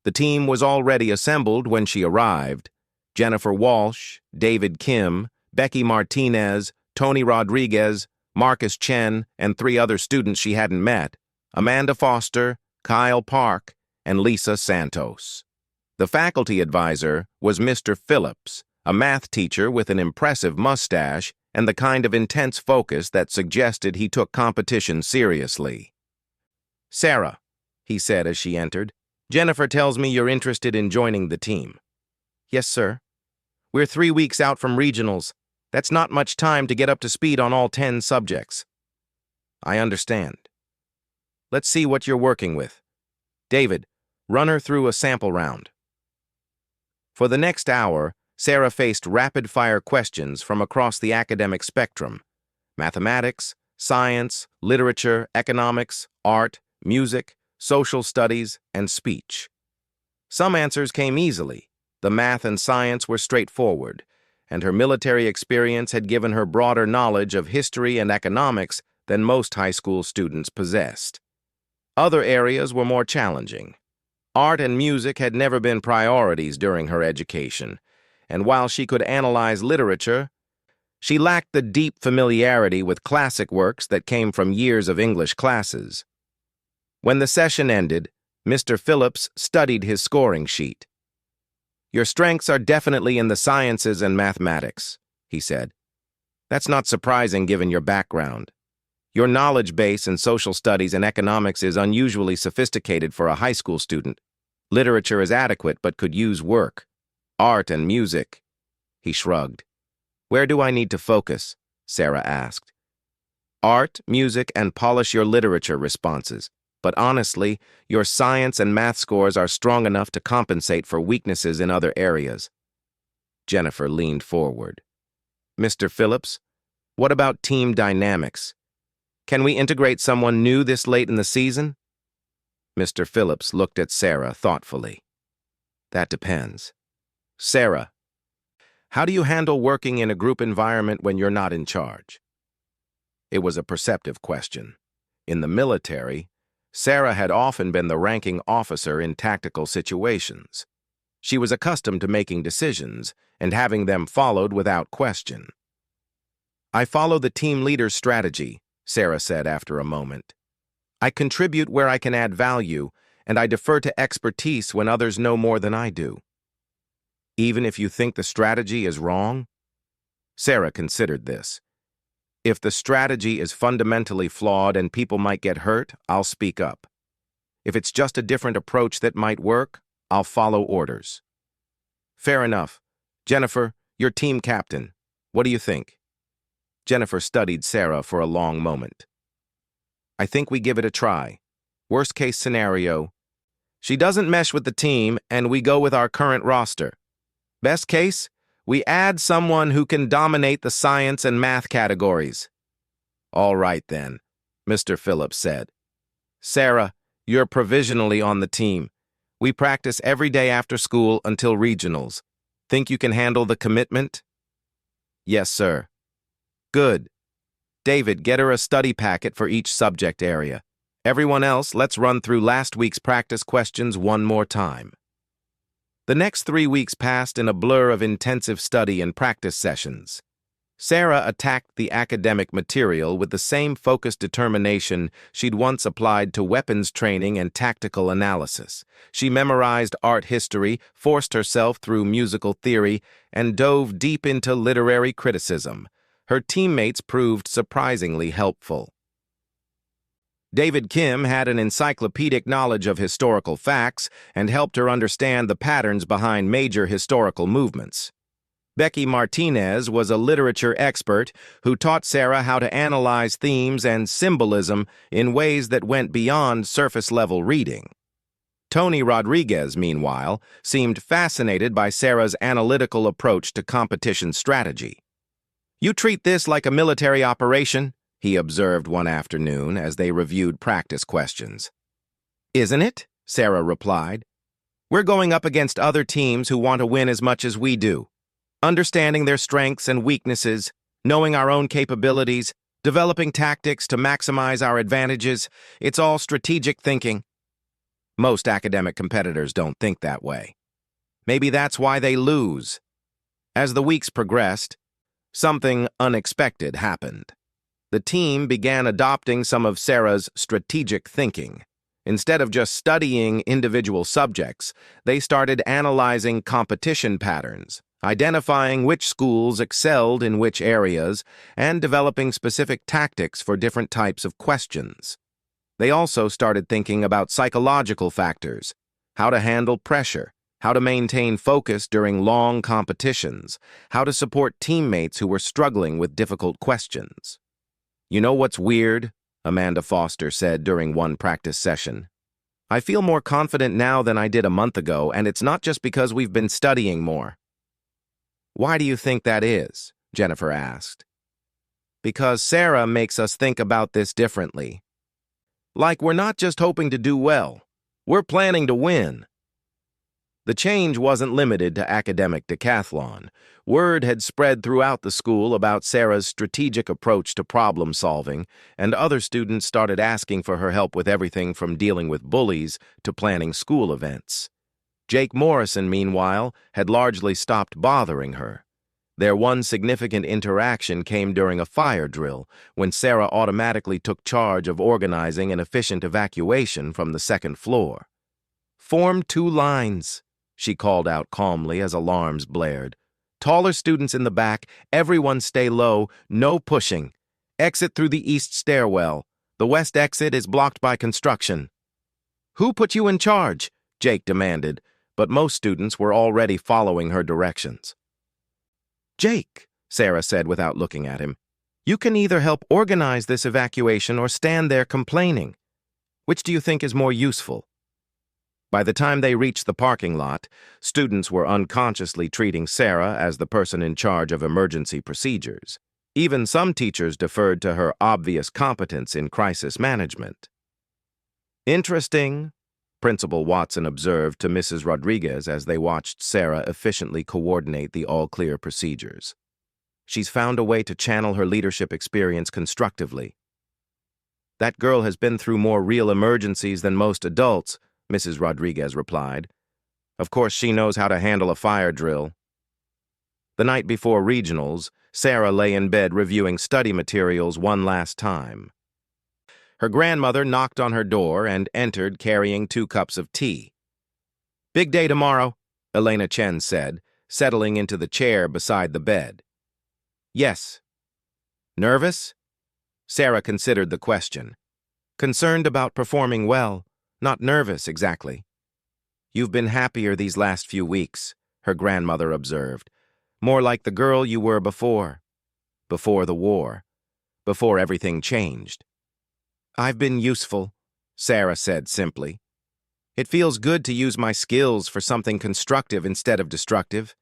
The team was already assembled when she arrived. Jennifer Walsh, David Kim, Becky Martinez, Tony Rodriguez, Marcus Chen, and 3 other students she hadn't met, Amanda Foster, Kyle Park, and Lisa Santos. The faculty advisor was Mr. Phillips, a math teacher with an impressive mustache and the kind of intense focus that suggested he took competition seriously. "Sarah," he said as she entered, "Jennifer tells me you're interested in joining the team." "Yes, sir. We're 3 weeks out from regionals. That's not much time to get up to speed on all 10 subjects." "I understand. Let's see what you're working with. David, run her through a sample round." For the next hour, Sarah faced rapid-fire questions from across the academic spectrum: mathematics, science, literature, economics, art, music, social studies, and speech. Some answers came easily. The math and science were straightforward, and her military experience had given her broader knowledge of history and economics than most high school students possessed. Other areas were more challenging. Art and music had never been priorities during her education, and while she could analyze literature, she lacked the deep familiarity with classic works that came from years of English classes. When the session ended, Mr. Phillips studied his scoring sheet. "Your strengths are definitely in the sciences and mathematics," he said. "That's not surprising given your background. Your knowledge base in social studies and economics is unusually sophisticated for a high school student. Literature is adequate but could use work. Art and music." He shrugged. "Where do I need to focus?" Sarah asked. "Art, music, and polish your literature responses. But honestly, your science and math scores are strong enough to compensate for weaknesses in other areas. Jennifer leaned forward. Mr. Phillips, what about team dynamics? Can we integrate someone new this late in the season? Mr. Phillips looked at Sarah thoughtfully. That depends. Sarah, how do you handle working in a group environment when you're not in charge? It was a perceptive question. In the military, Sarah had often been the ranking officer in tactical situations. She was accustomed to making decisions and having them followed without question. I follow the team leader's strategy, Sarah said after a moment. I contribute where I can add value, and I defer to expertise when others know more than I do. Even if you think the strategy is wrong? Sarah considered this. If the strategy is fundamentally flawed and people might get hurt, I'll speak up. If it's just a different approach that might work, I'll follow orders. Fair enough. Jennifer, you're team captain. What do you think? Jennifer studied Sarah for a long moment. I think we give it a try. Worst case scenario, she doesn't mesh with the team and we go with our current roster. Best case, we add someone who can dominate the science and math categories. All right then, Mr. Phillips said. Sarah, you're provisionally on the team. We practice every day after school until regionals. Think you can handle the commitment? Yes, sir. Good. David, get her a study packet for each subject area. Everyone else, let's run through last week's practice questions one more time. The next 3 weeks passed in a blur of intensive study and practice sessions. Sarah attacked the academic material with the same focused determination she'd once applied to weapons training and tactical analysis. She memorized art history, forced herself through musical theory, and dove deep into literary criticism. Her teammates proved surprisingly helpful. David Kim had an encyclopedic knowledge of historical facts and helped her understand the patterns behind major historical movements. Becky Martinez was a literature expert who taught Sarah how to analyze themes and symbolism in ways that went beyond surface-level reading. Tony Rodriguez, meanwhile, seemed fascinated by Sarah's analytical approach to competition strategy. You treat this like a military operation? He observed one afternoon as they reviewed practice questions. Isn't it? Sarah replied. We're going up against other teams who want to win as much as we do. Understanding their strengths and weaknesses, knowing our own capabilities, developing tactics to maximize our advantages, it's all strategic thinking. Most academic competitors don't think that way. Maybe that's why they lose. As the weeks progressed, something unexpected happened. The team began adopting some of Sarah's strategic thinking. Instead of just studying individual subjects, they started analyzing competition patterns, identifying which schools excelled in which areas, and developing specific tactics for different types of questions. They also started thinking about psychological factors, how to handle pressure, how to maintain focus during long competitions, how to support teammates who were struggling with difficult questions. You know what's weird? Amanda Foster said during one practice session. I feel more confident now than I did a month ago, and it's not just because we've been studying more. Why do you think that is? Jennifer asked. Because Sarah makes us think about this differently. Like we're not just hoping to do well, we're planning to win. The change wasn't limited to academic decathlon. Word had spread throughout the school about Sarah's strategic approach to problem solving, and other students started asking for her help with everything from dealing with bullies to planning school events. Jake Morrison, meanwhile, had largely stopped bothering her. Their one significant interaction came during a fire drill, when Sarah automatically took charge of organizing an efficient evacuation from the second floor. Form 2 lines, she called out calmly as alarms blared. Taller students in the back, everyone stay low, no pushing. Exit through the east stairwell. The west exit is blocked by construction. Who put you in charge? Jake demanded, but most students were already following her directions. Jake, Sarah said without looking at him, you can either help organize this evacuation or stand there complaining. Which do you think is more useful? By the time they reached the parking lot, students were unconsciously treating Sarah as the person in charge of emergency procedures. Even some teachers deferred to her obvious competence in crisis management. "Interesting," Principal Watson observed to Mrs. Rodriguez as they watched Sarah efficiently coordinate the all-clear procedures. "She's found a way to channel her leadership experience constructively." "That girl has been through more real emergencies than most adults," Mrs. Rodriguez replied. "Of course, she knows how to handle a fire drill." The night before regionals, Sarah lay in bed reviewing study materials one last time. Her grandmother knocked on her door and entered carrying 2 cups of tea. "Big day tomorrow," Elena Chen said, settling into the chair beside the bed. "Yes." "Nervous?" Sarah considered the question. "Concerned about performing well, not nervous exactly." "You've been happier these last few weeks," her grandmother observed. "More like the girl you were before the war, before everything changed." "I've been useful," Sarah said simply. "It feels good to use my skills for something constructive instead of destructive."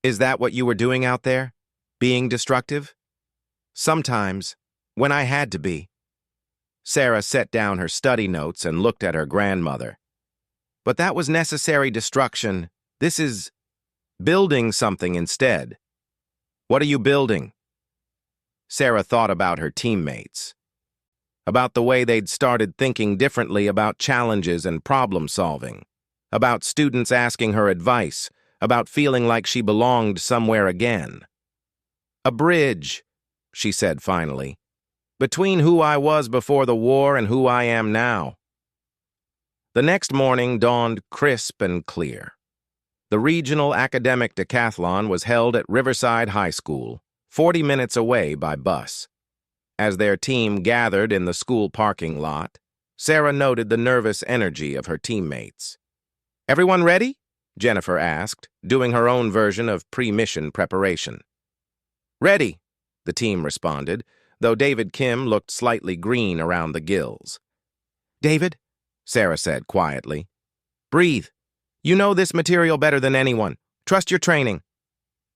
"Is that what you were doing out there? Being destructive?" "Sometimes, when I had to be." Sarah set down her study notes and looked at her grandmother. "But that was necessary destruction. This is building something instead." "What are you building?" Sarah thought about her teammates, about the way they'd started thinking differently about challenges and problem-solving, about students asking her advice, about feeling like she belonged somewhere again. "A bridge," she said finally, "between who I was before the war and who I am now." The next morning dawned crisp and clear. The regional academic decathlon was held at Riverside High School, 40 minutes away by bus. As their team gathered in the school parking lot, Sarah noted the nervous energy of her teammates. "Everyone ready?" Jennifer asked, doing her own version of pre-mission preparation. "Ready," the team responded, though David Kim looked slightly green around the gills. "David," Sarah said quietly, "breathe. You know this material better than anyone. Trust your training."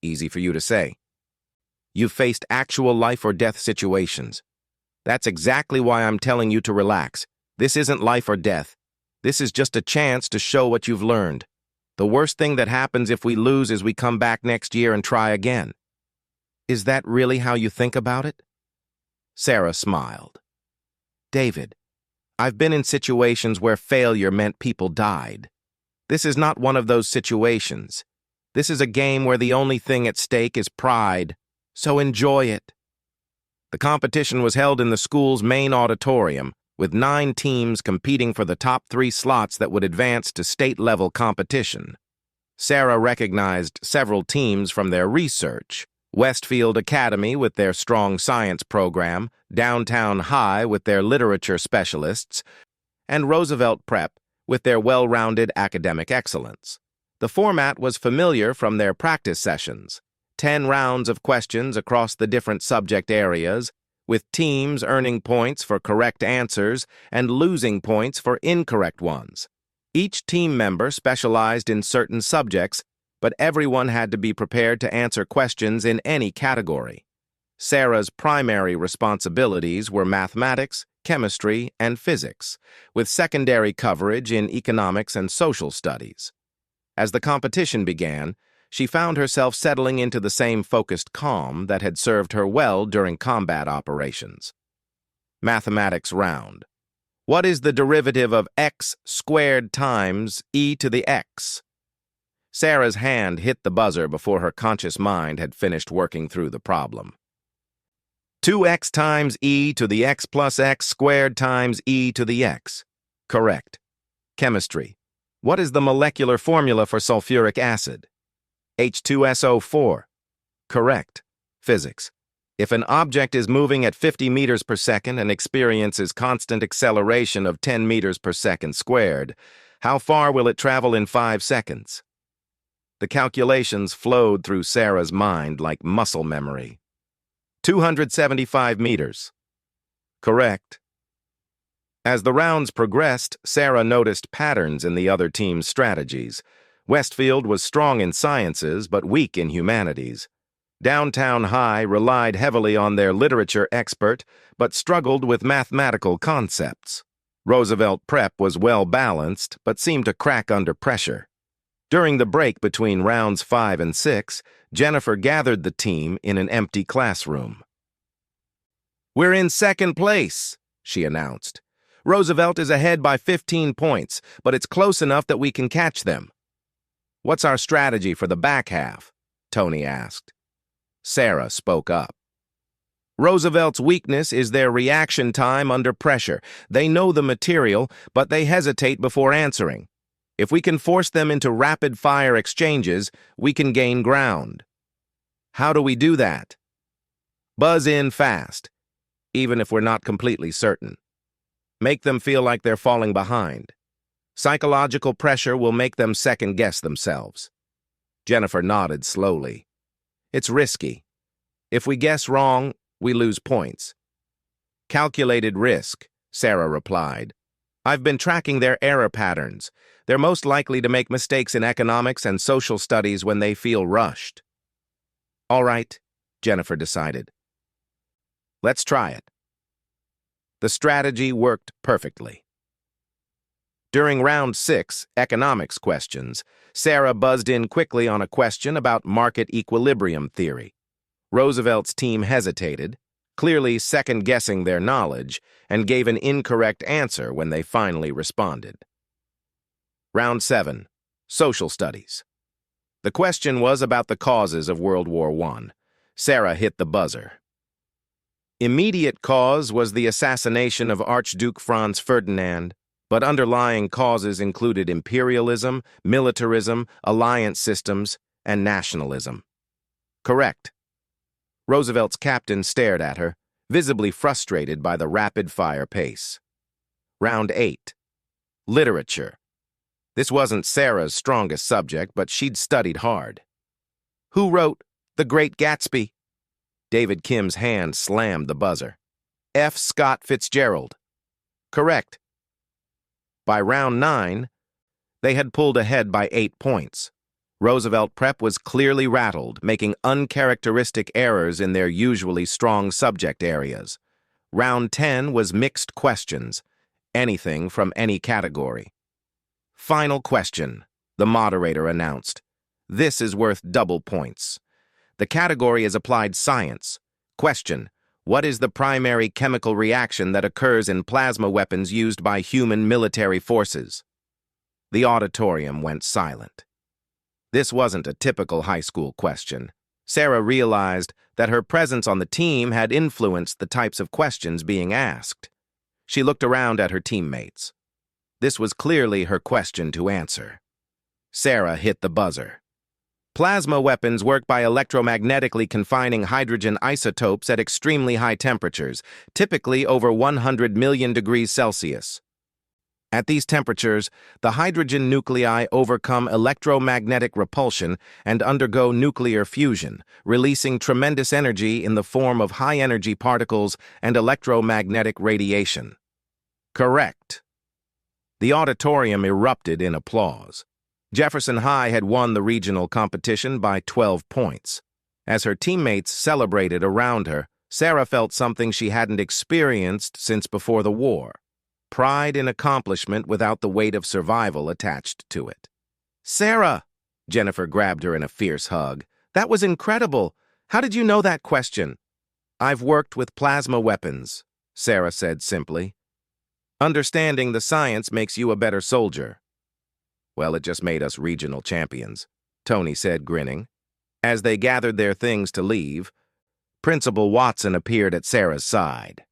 "Easy for you to say." "You've faced actual life or death situations. That's exactly why I'm telling you to relax. This isn't life or death. This is just a chance to show what you've learned. The worst thing that happens if we lose is we come back next year and try again." "Is that really how you think about it?" Sarah smiled. "David, I've been in situations where failure meant people died. This is not one of those situations. This is a game where the only thing at stake is pride. So enjoy it." The competition was held in the school's main auditorium, with 9 teams competing for the top 3 slots that would advance to state-level competition. Sarah recognized several teams from their research: Westfield Academy with their strong science program, Downtown High with their literature specialists, and Roosevelt Prep with their well-rounded academic excellence. The format was familiar from their practice sessions: 10 rounds of questions across the different subject areas, with teams earning points for correct answers and losing points for incorrect ones. Each team member specialized in certain subjects, but everyone had to be prepared to answer questions in any category. Sarah's primary responsibilities were mathematics, chemistry, and physics, with secondary coverage in economics and social studies. As the competition began, she found herself settling into the same focused calm that had served her well during combat operations. Mathematics round. What is the derivative of x squared times e to the x? Sarah's hand hit the buzzer before her conscious mind had finished working through the problem. 2x times e to the x plus x squared times e to the x. Correct. Chemistry. What is the molecular formula for sulfuric acid? H2SO4. Correct. Physics. If an object is moving at 50 meters per second and experiences constant acceleration of 10 meters per second squared, how far will it travel in 5 seconds? The calculations flowed through Sarah's mind like muscle memory. 275 meters. Correct. As the rounds progressed, Sarah noticed patterns in the other team's strategies. Westfield was strong in sciences but weak in humanities. Downtown High relied heavily on their literature expert but struggled with mathematical concepts. Roosevelt Prep was well-balanced but seemed to crack under pressure. During the break between rounds 5 and 6, Jennifer gathered the team in an empty classroom. "We're in second place," she announced. "Roosevelt is ahead by 15 points, but it's close enough that we can catch them." "What's our strategy for the back half?" Tony asked. Sarah spoke up. "Roosevelt's weakness is their reaction time under pressure. They know the material, but they hesitate before answering. If we can force them into rapid-fire exchanges, we can gain ground." "How do we do that?" "Buzz in fast, even if we're not completely certain. Make them feel like they're falling behind. Psychological pressure will make them second-guess themselves." Jennifer nodded slowly. "It's risky. If we guess wrong, we lose points." "Calculated risk," Sarah replied. "I've been tracking their error patterns. They're most likely to make mistakes in economics and social studies when they feel rushed." "All right," Jennifer decided. "Let's try it." The strategy worked perfectly. During round 6, economics questions, Sarah buzzed in quickly on a question about market equilibrium theory. Roosevelt's team hesitated, clearly second-guessing their knowledge, and gave an incorrect answer when they finally responded. Round 7, social studies. The question was about the causes of World War I. Sarah hit the buzzer. Immediate cause was the assassination of Archduke Franz Ferdinand, but underlying causes included imperialism, militarism, alliance systems, and nationalism. Correct. Roosevelt's captain stared at her, visibly frustrated by the rapid-fire pace. Round 8. Literature. This wasn't Sarah's strongest subject, but she'd studied hard. "Who wrote The Great Gatsby?" David Kim's hand slammed the buzzer. "F. Scott Fitzgerald." Correct. By round 9, they had pulled ahead by 8 points. Roosevelt Prep was clearly rattled, making uncharacteristic errors in their usually strong subject areas. Round 10 was mixed questions, anything from any category. "Final question," the moderator announced. "This is worth double points. The category is applied science. Question: what is the primary chemical reaction that occurs in plasma weapons used by human military forces?" The auditorium went silent. This wasn't a typical high school question. Sarah realized that her presence on the team had influenced the types of questions being asked. She looked around at her teammates. This was clearly her question to answer. Sarah hit the buzzer. "Plasma weapons work by electromagnetically confining hydrogen isotopes at extremely high temperatures, typically over 100 million degrees Celsius. At these temperatures, the hydrogen nuclei overcome electromagnetic repulsion and undergo nuclear fusion, releasing tremendous energy in the form of high-energy particles and electromagnetic radiation." Correct. The auditorium erupted in applause. Jefferson High had won the regional competition by 12 points. As her teammates celebrated around her, Sarah felt something she hadn't experienced since before the war. Pride in accomplishment without the weight of survival attached to it. "Sarah!" Jennifer grabbed her in a fierce hug. "That was incredible. How did you know that question?" "I've worked with plasma weapons," Sarah said simply. "Understanding the science makes you a better soldier." "Well, it just made us regional champions," Tony said, grinning. As they gathered their things to leave, Principal Watson appeared at Sarah's side.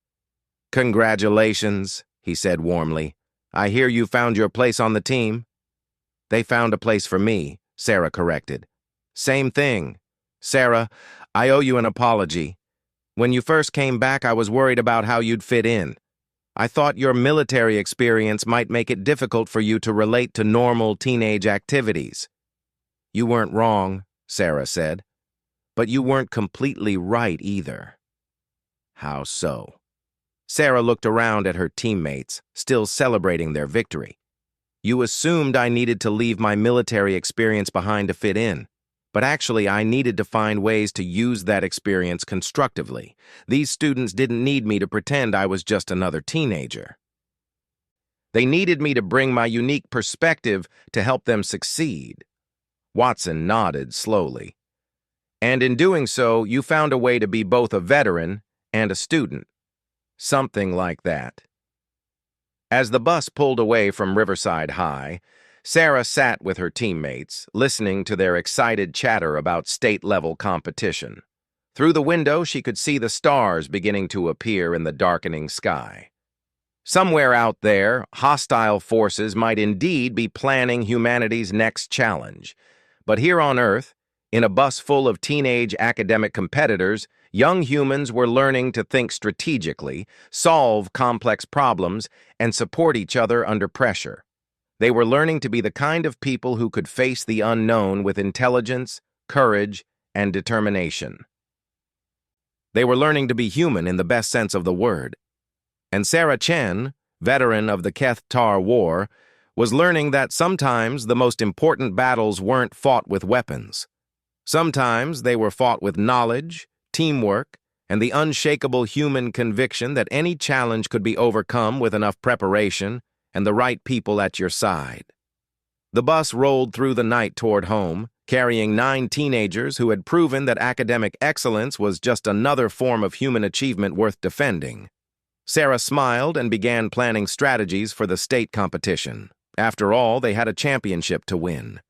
"Congratulations," he said warmly. "I hear you found your place on the team." "They found a place for me," Sarah corrected. "Same thing. Sarah, I owe you an apology. When you first came back, I was worried about how you'd fit in. I thought your military experience might make it difficult for you to relate to normal teenage activities." "You weren't wrong," Sarah said. "But you weren't completely right either." "How so?" Sarah looked around at her teammates, still celebrating their victory. You assumed I needed to leave my military experience behind to fit in. But actually, I needed to find ways to use that experience constructively. These students didn't need me to pretend I was just another teenager. They needed me to bring my unique perspective to help them succeed. Watson nodded slowly. And in doing so, you found a way to be both a veteran and a student. Something like that. As the bus pulled away from Riverside High, Sarah sat with her teammates, listening to their excited chatter about state-level competition. Through the window, she could see the stars beginning to appear in the darkening sky. Somewhere out there, hostile forces might indeed be planning humanity's next challenge. But here on Earth, in a bus full of teenage academic competitors, young humans were learning to think strategically, solve complex problems, and support each other under pressure. They were learning to be the kind of people who could face the unknown with intelligence, courage, and determination. They were learning to be human in the best sense of the word. And Sarah Chen, veteran of the Keth Tar War, was learning that sometimes the most important battles weren't fought with weapons. Sometimes they were fought with knowledge, teamwork, and the unshakable human conviction that any challenge could be overcome with enough preparation and the right people at your side. The bus rolled through the night toward home, carrying 9 teenagers who had proven that academic excellence was just another form of human achievement worth defending. Sarah smiled and began planning strategies for the state competition. After all, they had a championship to win.